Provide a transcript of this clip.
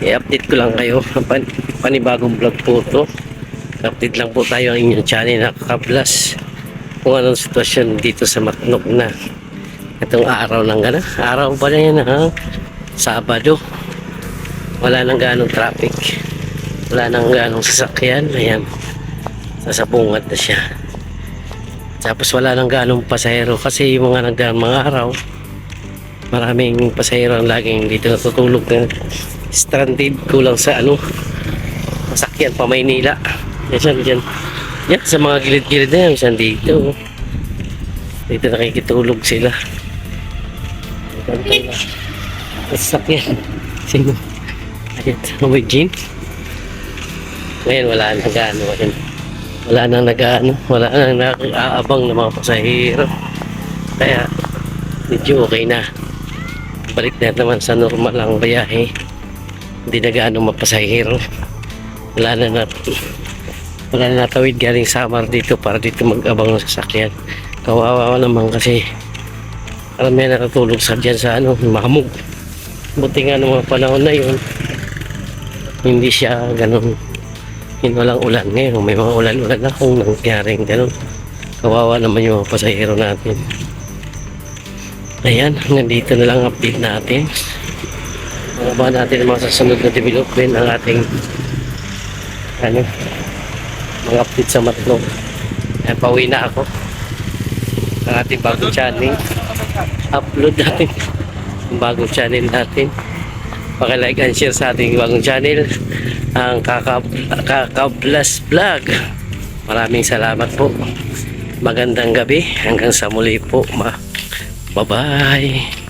i-update ko lang kayo. Panibagong vlog po to. Update lang po tayo ang inyong channel na Kakablas kung anong sitwasyon dito sa Matnog na itong araw ng araw pa na yan ha, Sabado. Wala nang ganong traffic, wala nang ganong sasakyan. Ayan, sasabungat na siya. Tapos wala nang ganong pasahero kasi yung mga nagdaang mga araw maraming pasahero ang laging dito natutulog na stranded, kulang sa masakyan pa Maynila. Yan sa mga gilid-gilid na yan, yan dito nakikitulog sila. Sasakyan sino? Ayan, may jean. Ngayon wala nang gaano, wala nang nag-aabang ng mga pasahero, kaya medyo okay na. Balik na naman sa normal ang biyahe, hindi na gaano mapasahero. Wala na natawid galing Samar dito para dito mag-abang ng sasakyan. Kawawa naman kasi karamihan natutulog sa dyan sa mahamog. Buti nga ng mga panahon na yun hindi siya ganun, walang ulan. Ngayon may mga ulan-ulan na kung nangyaring ganun, kawawa naman yung mga pasahero natin. Ayan, nandito na lang update natin. Mga natin ang mga sasunod na development ang ating mga update sa Matnog. Ayan, pauwi na ako. Ang ating bagong channel, upload natin ang bagong channel natin. Paki-like and share sa ating bagong channel, ang Kakablas Vlog. Maraming salamat po. Magandang gabi, hanggang sa muli po. Bye bye.